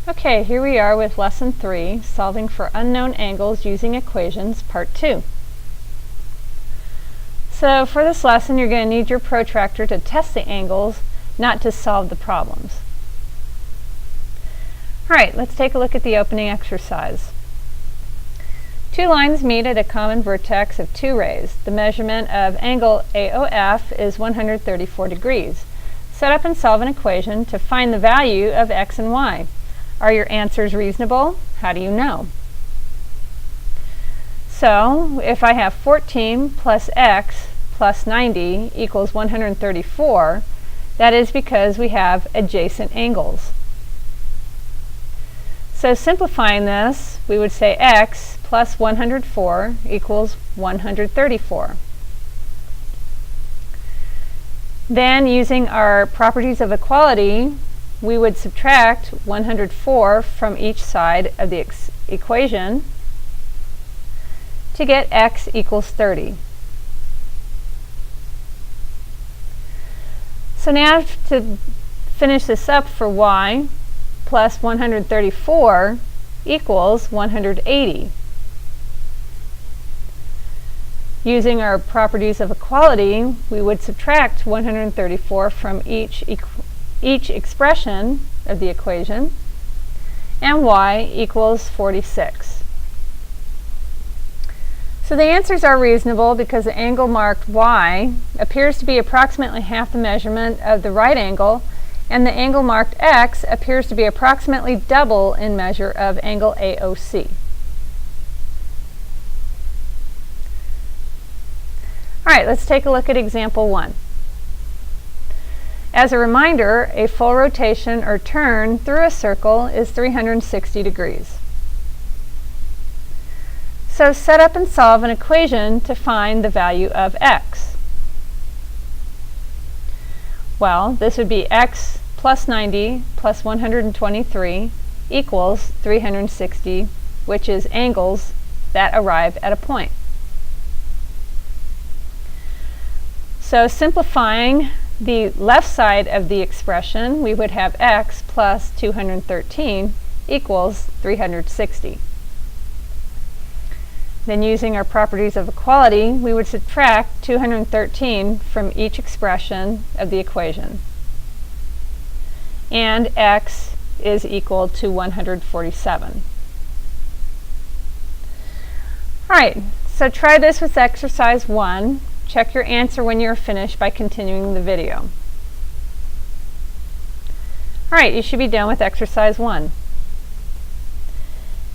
Okay, here we are with Lesson 3, Solving for Unknown Angles Using Equations, Part 2. So for this lesson, you're going to need your protractor to test the angles, not to solve the problems. Alright, let's take a look at the opening exercise. Two lines meet at a common vertex of two rays. The measurement of angle AOF is 134 degrees. Set up and solve an equation to find the value of x and y. Are your answers reasonable? How do you know? So, if I have 14 plus x plus 90 equals 134, that is because we have adjacent angles. So simplifying this, we would say x plus 104 equals 134. Then, using our properties of equality, we would subtract 104 from each side of the equation to get x equals 30. So now to finish this up for y, plus 134 equals 180. Using our properties of equality, we would subtract 134 from each expression of the equation, and y equals 46. So the answers are reasonable because the angle marked y appears to be approximately half the measurement of the right angle, and the angle marked x appears to be approximately double in measure of angle AOC. Alright, let's take a look at example 1. As a reminder, a full rotation or turn through a circle is 360 degrees. So set up and solve an equation to find the value of x. Well, this would be x plus 90 plus 123 equals 360, which is angles that arrive at a point. So simplifying the left side of the expression, we would have x plus 213 equals 360. Then, using our properties of equality, we would subtract 213 from each expression of the equation. And x is equal to 147. Alright, so try this with exercise 1. Check your answer when you're finished by continuing the video. Alright, you should be done with exercise 1.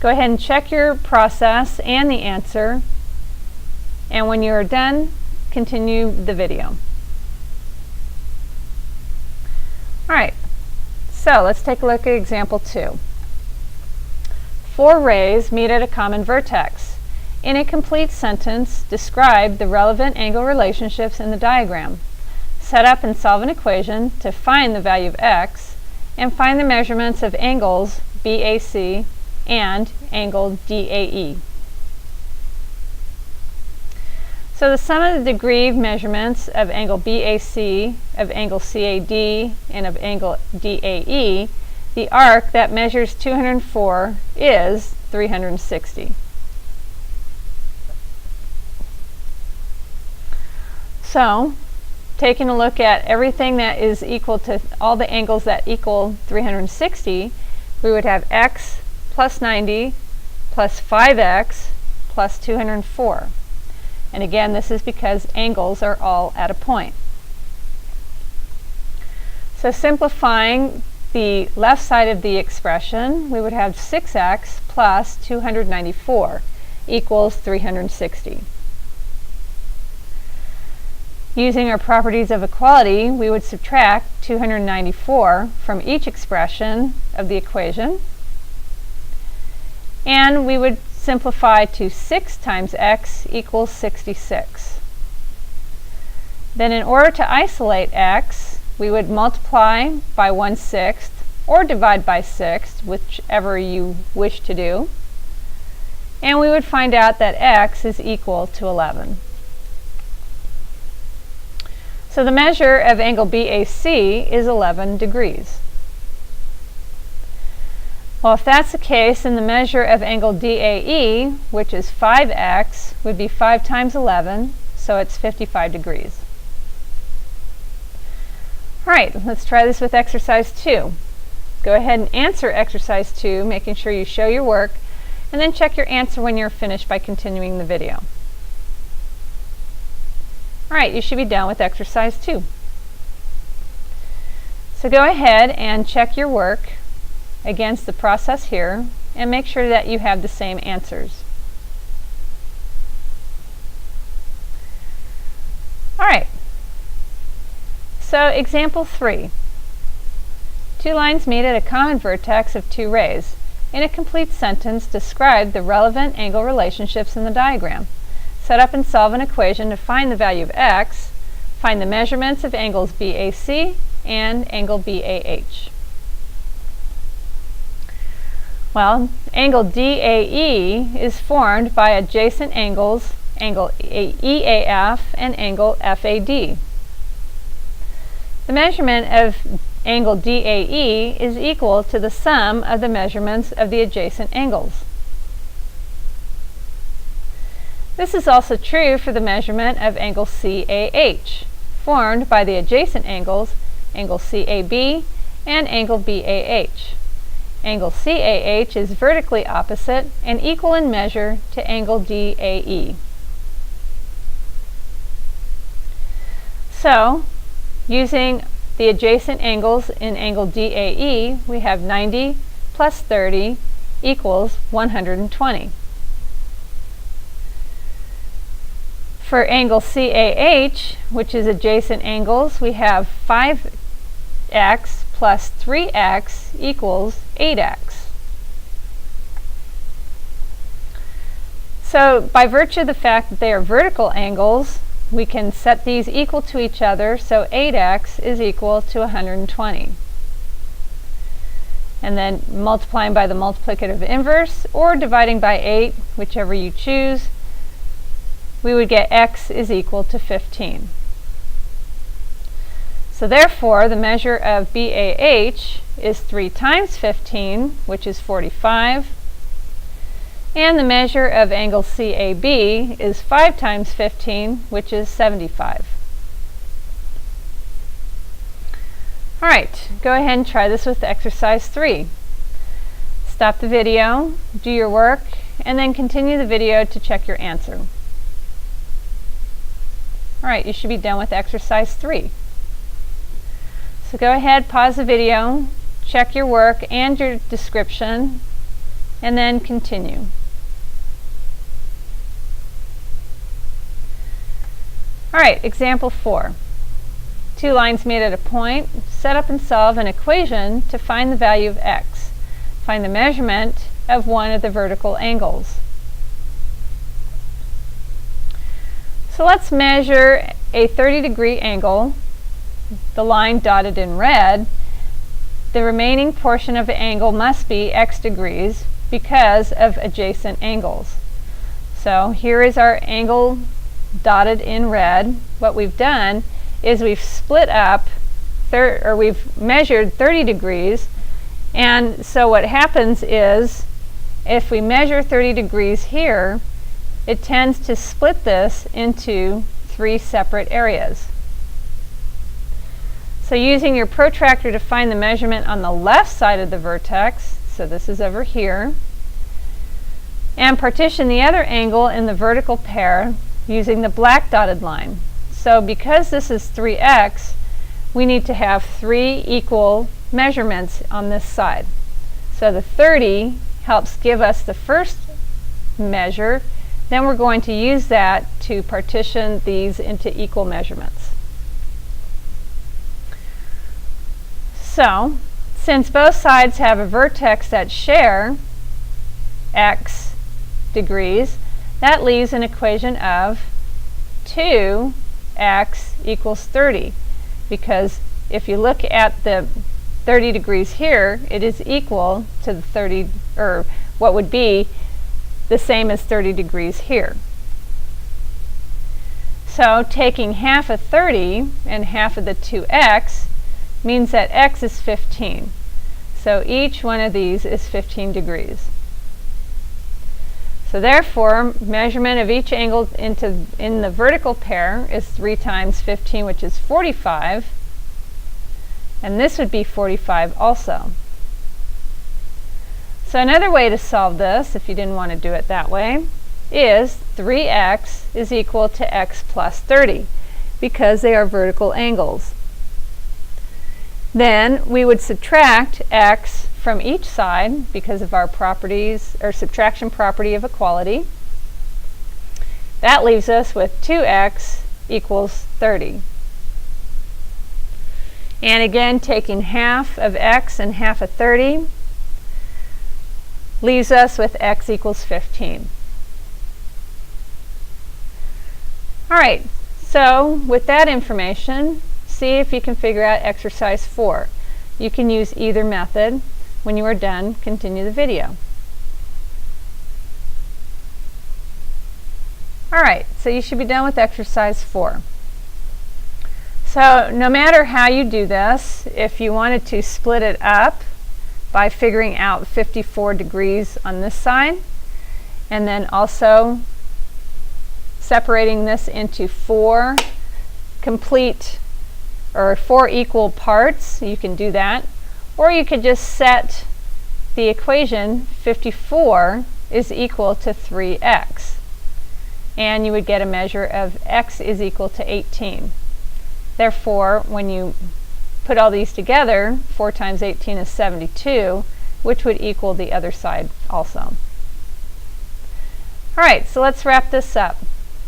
Go ahead and check your process and the answer, and when you are done, continue the video. Alright, so let's take a look at example 2. Four rays meet at a common vertex. In a complete sentence, describe the relevant angle relationships in the diagram. Set up and solve an equation to find the value of x, and find the measurements of angles BAC and angle DAE. So the sum of the degree measurements of angle BAC, of angle CAD, and of angle DAE, the arc that measures 204 is 360. So, taking a look at everything that is equal to all the angles that equal 360, we would have x plus 90 plus 5x plus 204. And again, this is because angles are all at a point. So simplifying the left side of the expression, we would have 6x plus 294 equals 360. Using our properties of equality, we would subtract 294 from each expression of the equation, and we would simplify to 6 times x equals 66. Then, in order to isolate x, we would multiply by 1/6 or divide by 6, whichever you wish to do, and we would find out that x is equal to 11. So the measure of angle BAC is 11 degrees. Well, if that's the case, then the measure of angle DAE, which is 5x, would be 5 times 11, so it's 55 degrees. All right, let's try this with exercise 2. Go ahead and answer exercise 2, making sure you show your work, and then check your answer when you're finished by continuing the video. All right, you should be done with exercise 2. So go ahead and check your work against the process here and make sure that you have the same answers. All right, so example 3. 2 lines meet at a common vertex of 2 rays. In a complete sentence, describe the relevant angle relationships in the diagram. Set up and solve an equation to find the value of x. Find the measurements of angles BAC and angle BAH. Well, angle DAE is formed by adjacent angles, angle EAF and angle FAD. The measurement of angle DAE is equal to the sum of the measurements of the adjacent angles. This is also true for the measurement of angle CAH, formed by the adjacent angles, angle CAB and angle BAH. Angle CAH is vertically opposite and equal in measure to angle DAE. So, using the adjacent angles in angle DAE, we have 90 plus 30 equals 120. For angle CAH, which is adjacent angles, we have 5x plus 3x equals 8x. So by virtue of the fact that they are vertical angles, we can set these equal to each other, so 8x is equal to 120. And then multiplying by the multiplicative inverse or dividing by 8, whichever you choose, we would get x is equal to 15. So therefore, the measure of BAH is 3 times 15, which is 45. And the measure of angle CAB is 5 times 15, which is 75. All right, go ahead and try this with exercise 3. Stop the video, do your work, and then continue the video to check your answer. All right, you should be done with exercise 3. So go ahead, pause the video, check your work and your description, and then continue. All right, example 4. 2 lines meet at a point. Set up and solve an equation to find the value of x. Find the measurement of one of the vertical angles. So let's measure a 30-degree angle, the line dotted in red. The remaining portion of the angle must be x degrees because of adjacent angles. So here is our angle dotted in red. What we've done is we've split up, we've measured 30 degrees, and so what happens is if we measure 30 degrees here, it tends to split this into 3 separate areas. So using your protractor to find the measurement on the left side of the vertex, so this is over here, and partition the other angle in the vertical pair using the black dotted line. So because this is 3x, we need to have 3 equal measurements on this side. So the 30 helps give us the first measure, then we're going to use that to partition these into equal measurements. So, since both sides have a vertex that share x degrees, that leaves an equation of 2x equals 30. Because if you look at the 30 degrees here, it is equal to the 30, or what would be the same as 30 degrees here. So taking half of 30 and half of the 2x means that x is 15. So each one of these is 15 degrees. So therefore, measurement of each angle in the vertical pair is 3 times 15, which is 45. And this would be 45 also. So another way to solve this, if you didn't want to do it that way, is 3x is equal to x plus 30, because they are vertical angles. Then we would subtract x from each side because of our properties, or subtraction property of equality. That leaves us with 2x equals 30. And again, taking half of x and half of 30 leaves us with x equals 15. All right, so with that information, see if you can figure out exercise 4. You can use either method. When you are done, continue the video. All right, so you should be done with exercise 4. So no matter how you do this, if you wanted to split it up by figuring out 54 degrees on this side, and then also separating this into 4 complete or 4 equal parts, you can do that. Or you could just set the equation 54 is equal to 3x. And you would get a measure of x is equal to 18. Therefore, when you put all these together, 4 times 18 is 72, which would equal the other side also. All right, so let's wrap this up.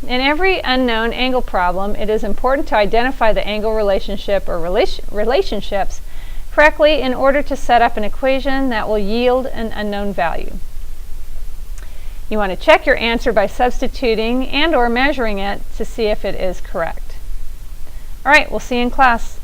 In every unknown angle problem, it is important to identify the angle relationship or relationships correctly in order to set up an equation that will yield an unknown value. You want to check your answer by substituting and/or measuring it to see if it is correct. All right, we'll see you in class.